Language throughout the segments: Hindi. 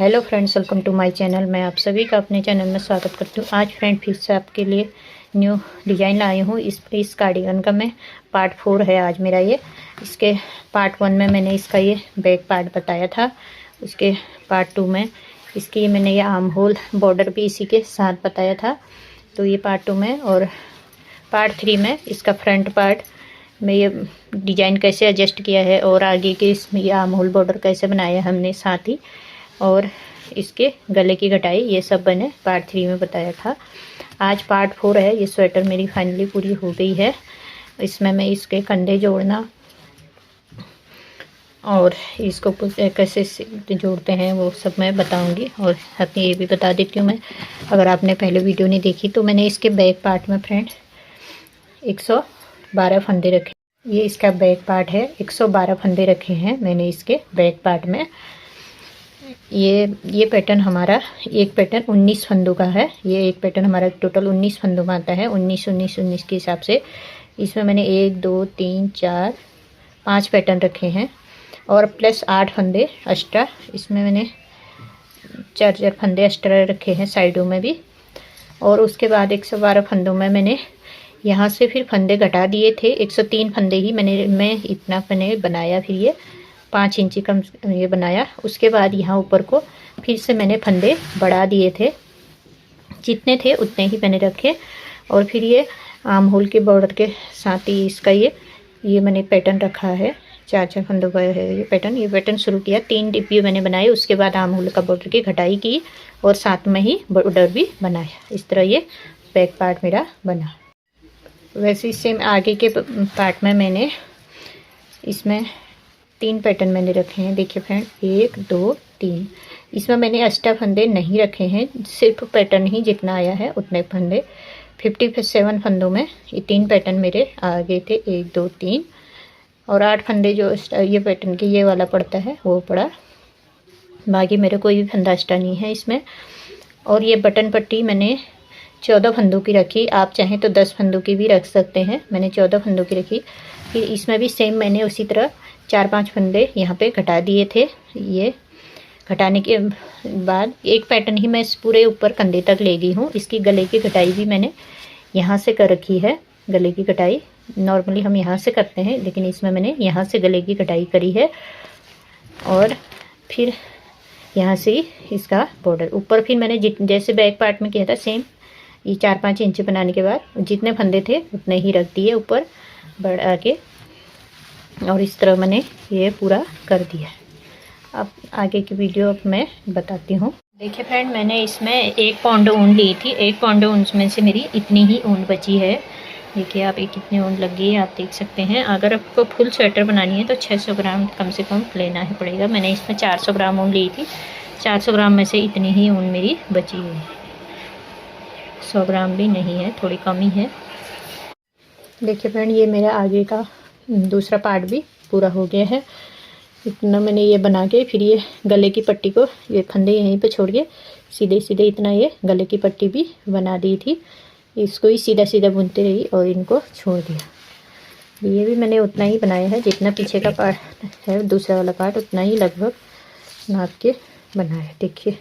Hello friends, welcome to my channel. मैं आप सभी का अपने चैनल में स्वागत करती हूँ। आज फ्रेंड फिर से आपके लिए न्यू डिज़ाइन लाई हूँ। इस कार्डिगन का मैं पार्ट 4 है आज मेरा ये। इसके पार्ट 1 में मैंने इसका ये बैक पार्ट बताया था। उसके पार्ट 2 में इसकी मैंने ये आर्म होल बॉर्डर भी इसी के साथ बताया था। तो ये पार्ट 2 में, और पार्ट 3 में इसका फ्रंट पार्ट में ये डिज़ाइन कैसे एडजस्ट किया है और आगे के इसमें ये आर्म होल बॉर्डर कैसे बनाया हमने, साथ ही और इसके गले की कटाई, ये सब मैंने पार्ट 3 में बताया था। आज पार्ट 4 है। ये स्वेटर मेरी फाइनली पूरी हो गई है। इसमें मैं इसके कंधे जोड़ना और इसको कैसे जोड़ते हैं वो सब मैं बताऊंगी। और साथ में ये भी बता देती हूँ मैं, अगर आपने पहले वीडियो नहीं देखी तो मैंने इसके बैक पार्ट में फ्रेंड 112 फंदे रखे। ये इसका बैक पार्ट है। 112 फंदे रखे हैं मैंने इसके बैक पार्ट में। ये पैटर्न हमारा एक पैटर्न 19 फंदों का है। ये एक पैटर्न हमारा टोटल 19 फंदों का आता है। 19 19 19 के हिसाब से इसमें मैंने 1 2 3 4 5 पैटर्न रखे हैं और प्लस 8 फंदे एक्स्ट्रा। इसमें मैंने 4 फंदे एक्स्ट्रा रखे हैं साइडों में भी। और उसके बाद 112 फंदों में मैंने यहाँ से फिर फंदे घटा दिए थे। 103 फंदे ही मैं इतना मैंने बनाया। फिर ये 5 इंची कम ये बनाया। उसके बाद यहाँ ऊपर को फिर से मैंने फंदे बढ़ा दिए थे, जितने थे उतने ही मैंने रखे। और फिर ये आर्म होल के बॉर्डर के साथ ही इसका ये मैंने पैटर्न रखा है। 4 फंदों का है ये पैटर्न। ये पैटर्न शुरू किया, 3 डिब्बी मैंने बनाए। उसके बाद आर्म होल का बॉर्डर की घटाई की और साथ में ही बॉर्डर भी बनाया। इस तरह ये बैक पार्ट मेरा बना। वैसे ही सेम आगे के पार्ट में मैंने इसमें 3 पैटर्न मैंने रखे हैं। देखिए फ्रेंड, 1 2 3। इसमें मैंने एक्स्ट्रा फंदे नहीं रखे हैं, सिर्फ पैटर्न ही जितना आया है उतने फंदे। 57 फंदों में ये 3 पैटर्न मेरे आ गए थे, 1 2 3। और 8 फंदे जो ये पैटर्न के ये वाला पड़ता है वो पड़ा। बाकी मेरे कोई भी फंदा एक्स्ट्रा नहीं है इसमें। और ये बटन पट्टी मैंने 14 फंदों की रखी। आप चाहें तो 10 फंदों की भी रख सकते हैं। मैंने 14 फंदों की रखी। फिर इसमें भी सेम मैंने उसी तरह 4-5 फंदे यहाँ पे घटा दिए थे। ये घटाने के बाद एक पैटर्न ही मैं इस पूरे ऊपर कंधे तक ले गई हूँ। इसकी गले की कटाई भी मैंने यहाँ से कर रखी है। गले की कटाई नॉर्मली हम यहाँ से करते हैं, लेकिन इसमें मैंने यहाँ से गले की कटाई करी है। और फिर यहाँ से इसका बॉर्डर ऊपर फिर मैंने जैसे बैक पार्ट में किया था सेम, ये 4-5 इंच बनाने के बाद जितने फंदे थे उतने ही रख दिए ऊपर बढ़ा के। और इस तरह मैंने ये पूरा कर दिया। अब आगे की वीडियो अब मैं बताती हूँ। देखिए फ्रेंड, मैंने इसमें 1 पाउंड ऊन ली थी। 1 पाउंड ऊन में से मेरी इतनी ही ऊन बची है। देखिए आप कितनी ऊन लगी है, आप देख सकते हैं। अगर आपको फुल स्वेटर बनानी है तो 600 ग्राम कम से कम लेना ही पड़ेगा। मैंने इसमें 400 ग्राम ऊन ली थी। 400 ग्राम में से इतनी ही ऊन मेरी बची हुई है। 100 ग्राम भी नहीं है, थोड़ी कम ही है। देखिए फ्रेंड, ये मेरा आगे का दूसरा पार्ट भी पूरा हो गया है। इतना मैंने ये बना के फिर ये गले की पट्टी को, ये फंदे यहीं पे छोड़ के सीधे सीधे इतना ये गले की पट्टी भी बना दी थी। इसको ही सीधा सीधा बुनते रही और इनको छोड़ दिया। ये भी मैंने उतना ही बनाया है जितना पीछे का पार्ट है, दूसरा वाला पार्ट उतना ही लगभग नाप के बनाया। देखिए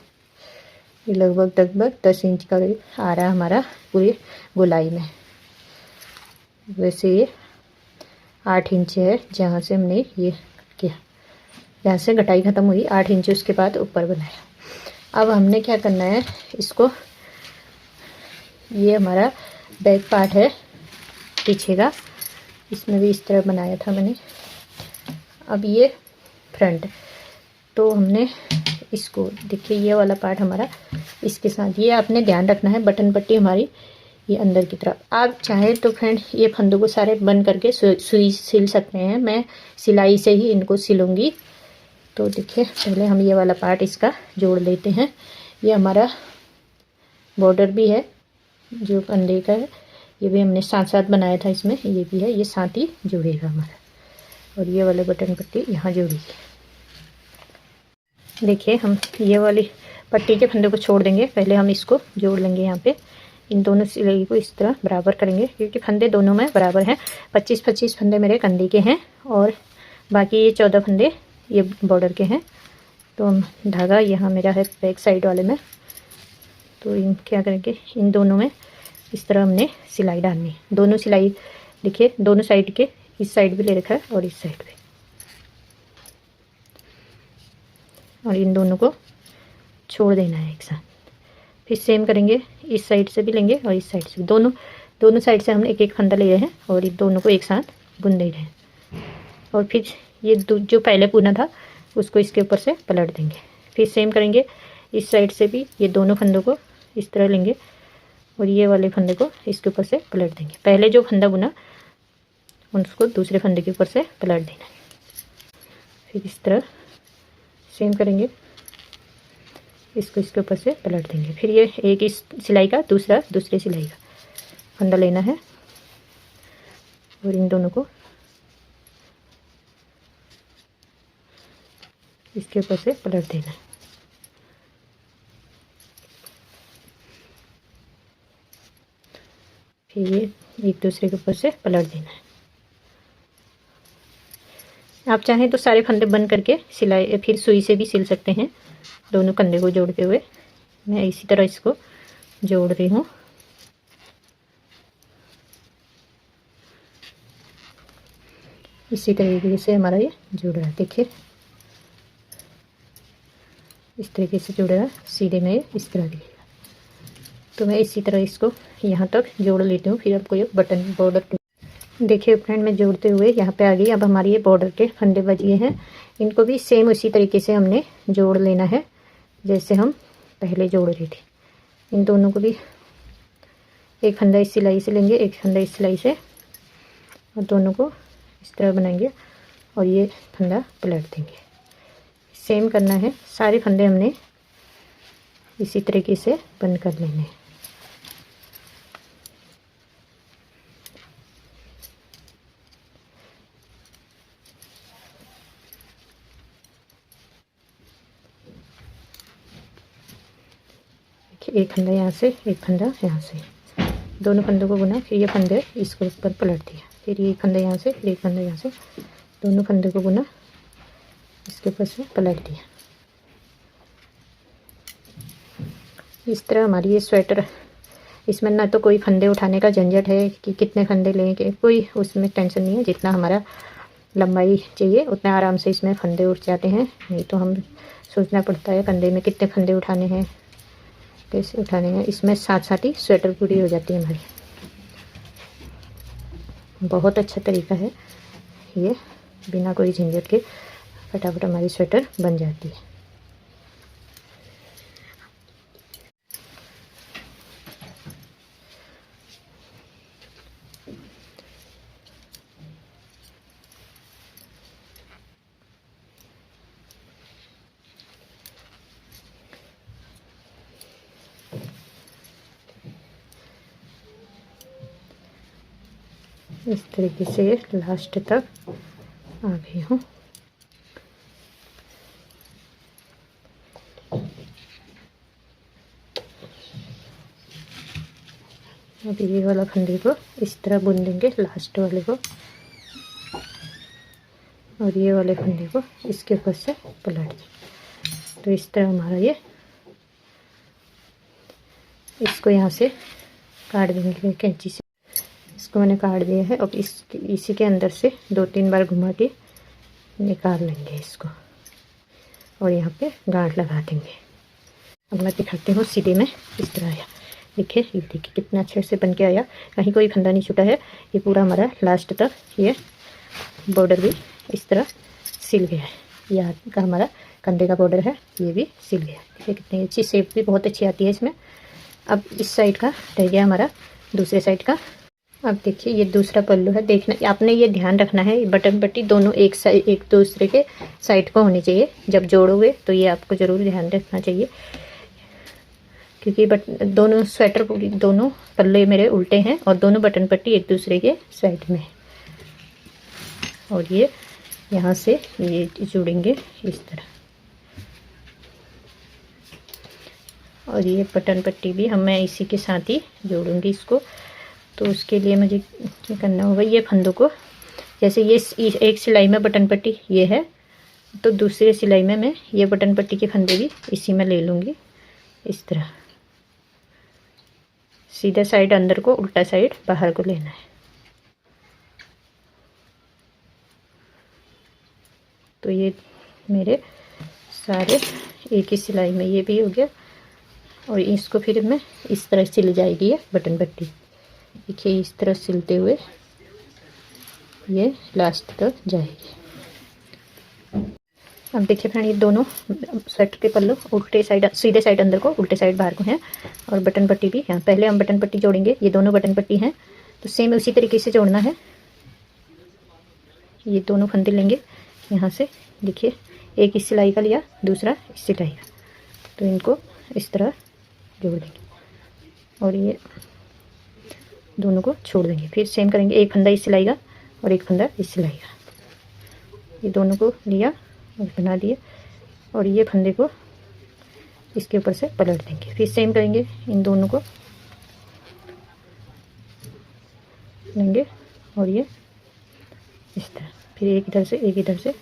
ये लगभग 10 इंच का आ रहा है हमारा पूरी गोलाई में। वैसे ये 8 इंच है जहाँ से हमने ये किया, जहाँ से घटाई ख़त्म हुई 8 इंच उसके बाद ऊपर बनाया। अब हमने क्या करना है, इसको, ये हमारा बैक पार्ट है पीछे का, इसमें भी इस तरह बनाया था मैंने। अब ये फ्रंट, तो हमने इसको, देखिए ये वाला पार्ट हमारा इसके साथ, ये आपने ध्यान रखना है। बटन पट्टी हमारी ये अंदर की तरफ। आप चाहे तो फ्रेंड ये फंदों को सारे बंद करके सुई सिल सकते हैं। मैं सिलाई से ही इनको सिलूँगी। तो देखिए पहले हम ये वाला पार्ट इसका जोड़ लेते हैं। ये हमारा बॉर्डर भी है जो कंधे का है, ये भी हमने साथ साथ बनाया था। इसमें ये भी है, ये साथ ही जुड़ेगा हमारा। और ये वाले बटन पट्टी यहाँ जुड़ेगी। देखिए हम ये वाली पट्टी के फंदे को छोड़ देंगे, पहले हम इसको जोड़ लेंगे। यहाँ पे इन दोनों सिलाई को इस तरह बराबर करेंगे, क्योंकि फंदे दोनों में बराबर हैं। 25-25 फंदे मेरे कंधे के हैं और बाकी ये 14 फंदे ये बॉर्डर के हैं। तो हम धागा यहाँ मेरा है बैक साइड वाले में, तो इन क्या करेंगे, इन दोनों में इस तरह हमने सिलाई डालनी है। दोनों सिलाई देखिए, दोनों साइड के, इस साइड भी ले रखा है और इस साइड पे, और इन दोनों को छोड़ देना है एक साथ। फिर सेम करेंगे, इस साइड से भी लेंगे और इस साइड से भी, दोनों साइड से हम एक एक फंदा ले रहे हैं और इन दोनों को एक साथ बुन दे रहे हैं। और फिर ये जो पहले बुना था उसको इसके ऊपर से पलट देंगे। फिर सेम करेंगे, इस साइड से भी ये दोनों फंदों को इस तरह लेंगे और ये वाले फंदे को इसके ऊपर से पलट देंगे। पहले जो फंदा बुना उसको दूसरे फंदे के ऊपर से पलट देना है। फिर इस तरह सेम करेंगे, इसको इसके ऊपर से पलट देंगे। फिर ये एक इस सिलाई का दूसरे सिलाई का फंदा लेना है और इन दोनों को इसके ऊपर से पलट देना है। फिर ये एक दूसरे के ऊपर से पलट देना है। आप चाहें तो सारे फंदे बंद करके सिलाई फिर सुई से भी सिल सकते हैं, दोनों कंधे को जोड़ते हुए। मैं इसी तरह इसको जोड़ रही हूँ। इसी तरीके से हमारा ये जुड़ रहा है, देखिए इस तरीके से जुड़ रहा है, सीधे में इस तरह दिखेगा। तो मैं इसी तरह इसको यहाँ तक जोड़ लेती हूँ। फिर आपको ये बटन बॉर्डर देखिए फ्रेंड, मैं जोड़ते हुए यहाँ पे आ गई। अब हमारी ये बॉर्डर के फंदे बच गए हैं, इनको भी सेम उसी तरीके से हमने जोड़ लेना है जैसे हम पहले जोड़ रहे थे। इन दोनों को भी एक फंदा इस सिलाई से लेंगे, एक फंदा इस सिलाई से, और दोनों को इस तरह बनाएंगे और ये फंदा पलट देंगे। सेम करना है, सारे फंदे हमने इसी तरीके से बंद कर लेने हैं। एक फंदा यहाँ से, एक फंदा यहाँ से, दोनों फंदों को बुना। फिर ये फंदे इसको ऊपर पलट दिया। फिर ये फंदा यहाँ से, फिर एक फंदा यहाँ से, दोनों फंदे को बुना, इसके ऊपर से पलट दिया। इस तरह हमारी ये स्वेटर, इसमें ना तो कोई फंदे उठाने का झंझट है कि कितने फंदे लेंगे, कोई उसमें टेंशन नहीं है। जितना हमारा लंबाई चाहिए उतना आराम से इसमें फंदे उठ जाते हैं। नहीं तो हम सोचना पड़ता है कंधे में कितने फंदे उठाने हैं, कैसे उठाने हैं। इसमें साथ साथ ही स्वेटर पूरी हो जाती है हमारी। बहुत अच्छा तरीका है ये, बिना कोई झंझट के फटाफट हमारी स्वेटर बन जाती है। इस तरीके से लास्ट तक आ गई हूँ। अब ये वाला फंदे को इस तरह बुन देंगे, लास्ट वाले को, और ये वाले फंदे को इसके ऊपर से पलट देंगे। तो इस तरह हमारा ये, इसको यहाँ से काट देंगे कैंची से। इसको मैंने काट दिया है। अब इसी के अंदर से 2-3 बार घुमा के निकाल लेंगे इसको और यहाँ पे गांठ लगा देंगे। अब मैं दिखाती हूँ सीधे में इस तरह आया। देखिए, ये देखिए कितना अच्छे से बन के आया, कहीं कोई फंदा नहीं छूटा है। ये पूरा हमारा लास्ट तक ये बॉर्डर भी इस तरह सिल गया है। यहाँ का हमारा कंधे का बॉर्डर है, ये भी सिल गया। देखिए कितनी अच्छी शेप भी बहुत अच्छी आती है इसमें। अब इस साइड का रह गया हमारा, दूसरे साइड का। अब देखिए ये दूसरा पल्लू है। देखना आपने ये ध्यान रखना है, बटन पट्टी दोनों एक दूसरे के साइड को होनी चाहिए जब जोड़ोगे, तो ये आपको ज़रूर ध्यान रखना चाहिए क्योंकि दोनों स्वेटर दोनों पल्ले मेरे उल्टे हैं और दोनों बटन पट्टी एक दूसरे के साइड में है। और ये यहाँ से ये जुड़ेंगे इस तरह, और ये बटन पट्टी भी मैं इसी के साथ ही जोड़ूंगी इसको। तो उसके लिए मुझे क्या करना होगा, ये फंदों को, जैसे ये एक सिलाई में बटन पट्टी ये है तो दूसरी सिलाई में मैं ये बटन पट्टी के फंदे भी इसी में ले लूँगी। इस तरह सीधा साइड अंदर को, उल्टा साइड बाहर को लेना है। तो ये मेरे सारे एक ही सिलाई में ये भी हो गया। और इसको फिर मैं इस तरह सिल जाएगी ये बटन पट्टी। देखिए इस तरह सिलते हुए ये लास्ट तक जाएगी। अब देखिए फ्रेंड, ये दोनों शर्ट के पल्लू उल्टे साइड, सीधे साइड अंदर को, उल्टे साइड बाहर को हैं। और बटन पट्टी भी यहाँ, पहले हम बटन पट्टी जोड़ेंगे। ये दोनों बटन पट्टी हैं तो सेम उसी तरीके से जोड़ना है। ये दोनों फंदे लेंगे यहाँ से। देखिए एक इस सिलाई का लिया, दूसरा इस सिलाई का, तो इनको इस तरह जोड़ देंगे और ये दोनों को छोड़ देंगे। फिर सेम करेंगे, एक फंदा इस सिलाई का और एक फंदा इस सिलाई का। ये दोनों को लिया और बना दिए और ये फंदे को इसके ऊपर से पलट देंगे। फिर सेम करेंगे, इन दोनों को लेंगे और ये इस तरह, फिर एक इधर से एक इधर से,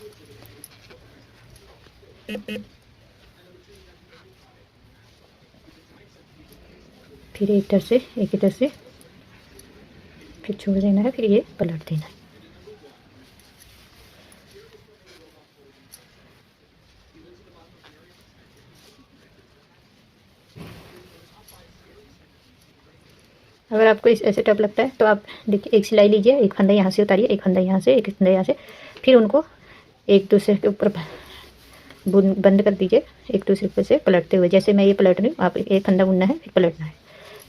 फिर एक इधर से एक इधर से, फिर छोड़ देना है, फिर ये पलट देना है। अगर आपको इस ऐसे टफ लगता है तो आप देखिए, एक सिलाई लीजिए, एक फंदा यहाँ से उतारिए, एक फंदा यहाँ से, एक फंदा यहाँ से, फिर उनको एक दूसरे के ऊपर बंद कर दीजिए, एक दूसरे पे से पलटते हुए। जैसे मैं ये पलट रही हूँ, आप एक फंदा बुनना है फिर पलटना है।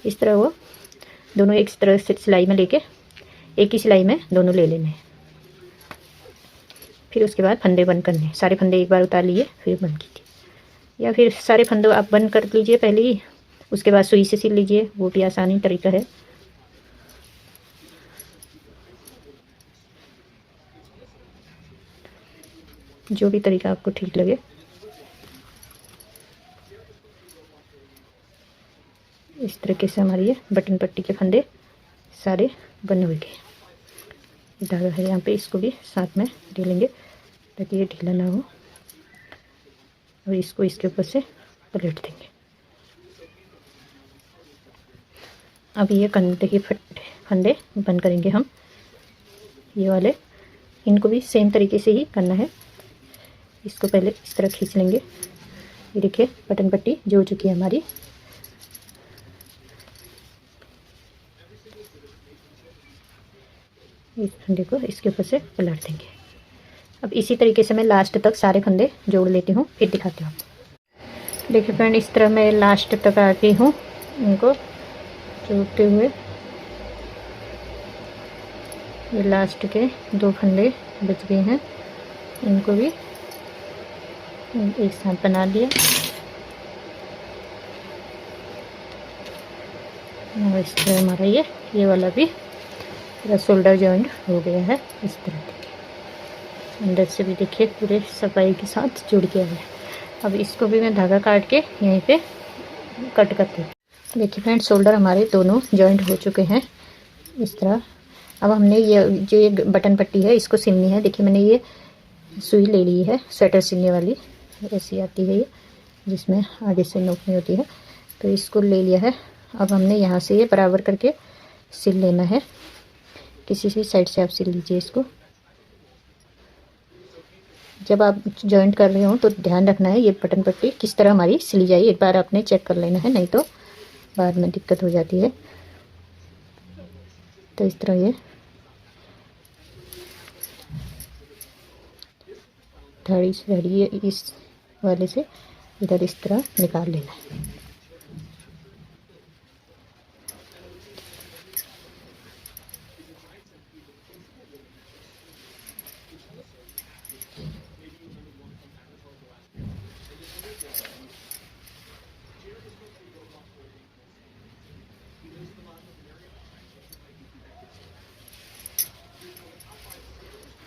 इस तरह वो दोनों एक तरह से सिलाई में लेके एक ही सिलाई में दोनों ले लेने हैं। फिर उसके बाद फंदे बंद करने, सारे फंदे एक बार उतार लिए फिर बंद कीजिए, या फिर सारे फंदे आप बंद कर लीजिए पहले ही, उसके बाद सुई से सिल लीजिए, वो भी आसानी तरीका है। जो भी तरीका आपको ठीक लगे। इस तरीके से हमारी ये बटन पट्टी के फंदे सारे बने हुए गए। धागा है यहाँ पे, इसको भी साथ में ढीलेंगे ताकि ये ढीला ना हो, और इसको इसके ऊपर से पलट देंगे। अब ये कंधे के फंदे बंद करेंगे हम, ये वाले, इनको भी सेम तरीके से ही करना है। इसको पहले इस तरह खींच लेंगे। ये देखिए बटन पट्टी जो चुकी है हमारी। इस फंदे को इसके ऊपर से पलट देंगे। अब इसी तरीके से मैं लास्ट तक सारे फंदे जोड़ लेती हूँ, फिर दिखाती हूँ। देखिए फ्रेंड, इस तरह मैं लास्ट तक आ गई हूँ, इनको जोड़ते हुए। ये लास्ट के दो फंदे बच गए हैं, इनको भी एक साथ बना दिया और इस तरह हमारा ये वाला भी पूरा शोल्डर जॉइंट हो गया है। इस तरह देखिए अंदर से भी देखिए पूरे सफाई के साथ जुड़ गया है। अब इसको भी मैं धागा काट के यहीं पे कट करती हूँ। देखिए फ्रेंड, शोल्डर हमारे दोनों जॉइंट हो चुके हैं इस तरह। अब हमने ये जो ये बटन पट्टी है इसको सिलनी है। देखिए मैंने ये सुई ले ली है, स्वेटर सिलने वाली ऐसी आती है ये, जिसमें आगे से नोकनी होती है, तो इसको ले लिया है। अब हमने यहाँ से ये बराबर करके सिल लेना है। किसी भी साइड से आप सिल लीजिए इसको। जब आप जॉइंट कर रहे हो तो ध्यान रखना है ये बटन पट्टी किस तरह हमारी सिली जाए, एक बार आपने चेक कर लेना है, नहीं तो बाद में दिक्कत हो जाती है। तो इस तरह ये धाड़ी से धाड़ी इस वाले से इधर इस तरह निकाल लेना है।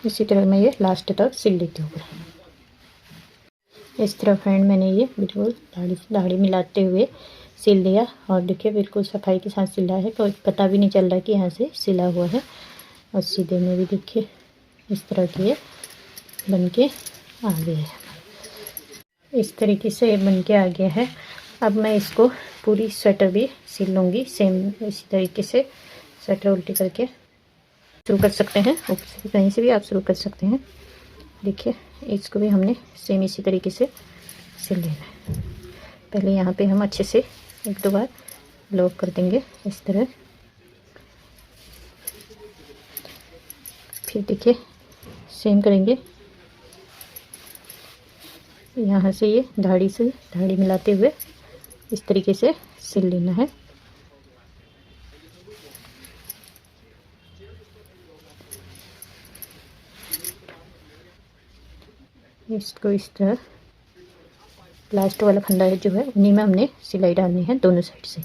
इसी तरह मैं ये लास्ट तक सिल लेती हूँ। इस तरह फ्रेंड मैंने ये बिल्कुल दाढ़ी मिलाते हुए सिल लिया, और देखिए बिल्कुल सफाई के साथ सिला है, कोई पता भी नहीं चल रहा कि यहाँ से सिला हुआ है। और सीधे में भी देखिए इस तरह के बन के आ गया है। इस तरीके से ये बन के आ गया है। अब मैं इसको पूरी स्वेटर भी सिल लूँगी सेम इसी तरीके से। स्वेटर उल्टी करके शुरू कर सकते हैं, ऊपर से कहीं से भी आप शुरू कर सकते हैं। देखिए इसको भी हमने सेम इसी तरीके से सिल लेना है। पहले यहाँ पे हम अच्छे से एक दो बार लॉक कर देंगे इस तरह। फिर देखिए सेम करेंगे, यहाँ से ये धाड़ी से धाड़ी मिलाते हुए इस तरीके से सिल लेना है। इसको इस तरह लास्ट वाला फंदा है जो है उन्हीं में हमने सिलाई डालनी है दोनों साइड से।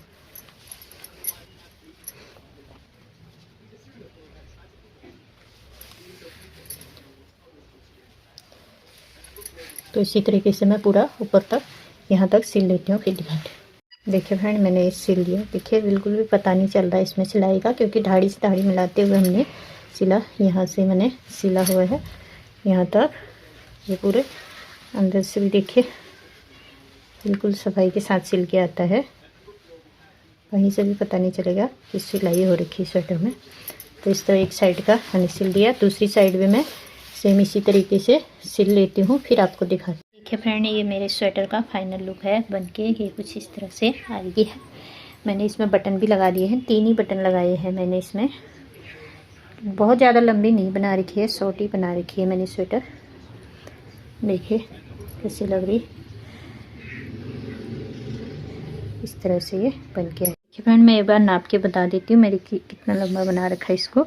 तो इसी तरीके से मैं पूरा ऊपर तक यहाँ तक सिल लेती हूँ। फिर दिखाते। देखिए फ्रेंड मैंने ये सिल लिया। देखिए बिल्कुल भी पता नहीं चल रहा है इसमें सिलाई का, क्योंकि धाड़ी से धाड़ी मिलाते हुए हमने सिला। यहाँ से मैंने सिला हुआ है यहाँ तक, ये पूरे अंदर से भी देखिए बिल्कुल सफाई के साथ सिल के आता है। कहीं से भी पता नहीं चलेगा कि सिलाई हो रखी है स्वेटर में। तो इस तरह एक साइड का मैंने सिल दिया, दूसरी साइड भी मैं सेम इसी तरीके से सिल लेती हूँ, फिर आपको दिखाती हूँ। देखिए फ्रेंड ये मेरे स्वेटर का फाइनल लुक है बनके। ये कुछ इस तरह से आएगी है। मैंने इसमें बटन भी लगा दिए हैं, 3 ही बटन लगाए हैं मैंने इसमें। बहुत ज़्यादा लंबी नहीं बना रखी है, शॉर्ट ही बना रखी है मैंने स्वेटर। देखिए कैसी लग रही, इस तरह से ये बन के। देखिए फ्रेंड मैं एक बार नाप के बता देती हूँ मेरी कितना लंबा बना रखा है इसको।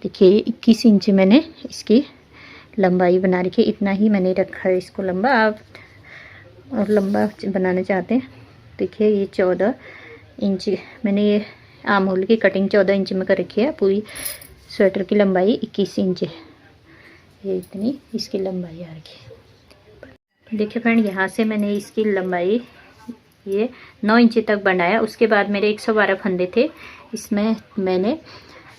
देखिए 21 इंच मैंने इसकी लंबाई बना रखी है, इतना ही मैंने रखा है इसको लंबा। आप और लंबा बनाना चाहते हैं देखिए ये 14 इंच मैंने ये आर्म होल की कटिंग 14 इंच में कर रखी है। पूरी स्वेटर की लंबाई 21 इंच है, ये इतनी इसकी लंबाई आ रखी है। देखिए फ्रेंड यहाँ से मैंने इसकी लंबाई ये 9 इंच तक बनाया। उसके बाद मेरे 112 फंदे थे, इसमें मैंने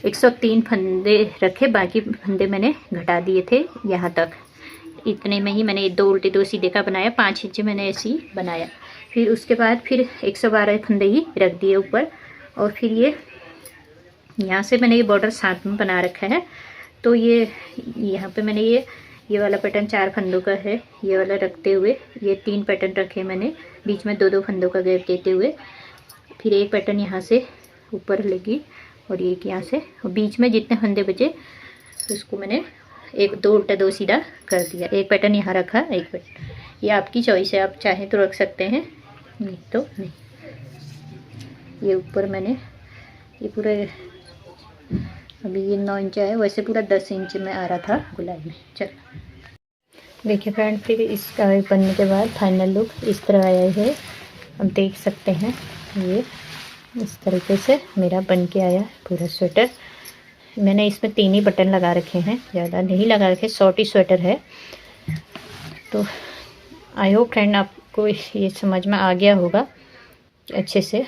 103 फंदे रखे, बाकी फंदे मैंने घटा दिए थे यहाँ तक। इतने में ही मैंने 2 उल्टे 2 सीधे का बनाया, 5 इंच मैंने ऐसे ही बनाया। फिर उसके बाद फिर 112 फंदे ही रख दिए ऊपर। और फिर ये यहाँ से मैंने ये बॉर्डर साथ में बना रखा है। तो ये यहाँ पे मैंने ये वाला पैटर्न 4 फंदों का है, ये वाला रखते हुए ये 3 पैटर्न रखे मैंने, बीच में 2-2 फंदों का गैप देते हुए। फिर एक पैटर्न यहाँ से ऊपर लगी और एक यहाँ से, और बीच में जितने फंदे बचे उसको मैंने 1-2 उल्टा 2 सीधा कर दिया। एक पैटर्न यहाँ रखा, एक पैटर्न, ये आपकी चॉइस है, आप चाहें तो रख सकते हैं, नहीं तो नहीं। ये ऊपर मैंने ये पूरे अभी ये 9 इंच है, वैसे पूरा 10 इंच में आ रहा था गुलाई में। चलो देखिए फ्रेंड फिर इसका बनने के बाद फाइनल लुक इस तरह आया है। हम देख सकते हैं ये इस तरीके से मेरा बन के आया पूरा स्वेटर। मैंने इसमें 3 ही बटन लगा रखे हैं, ज़्यादा नहीं लगा रखे, शॉर्ट ही स्वेटर है। तो आई होप फ्रेंड आपको ये समझ में आ गया होगा अच्छे से।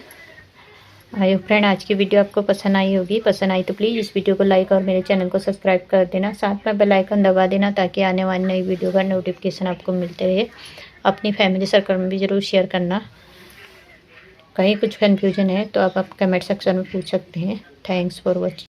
आई होप फ्रेंड आज की वीडियो आपको पसंद आई होगी। पसंद आई तो प्लीज़ इस वीडियो को लाइक और मेरे चैनल को सब्सक्राइब कर देना, साथ में बेल आइकन दबा देना ताकि आने वाली नई वीडियो का नोटिफिकेशन आपको मिलते रहे। अपनी फैमिली सर्कल में भी ज़रूर शेयर करना। कहीं कुछ कन्फ्यूजन है तो आप कमेंट सेक्शन में पूछ सकते हैं। Thanks for watching.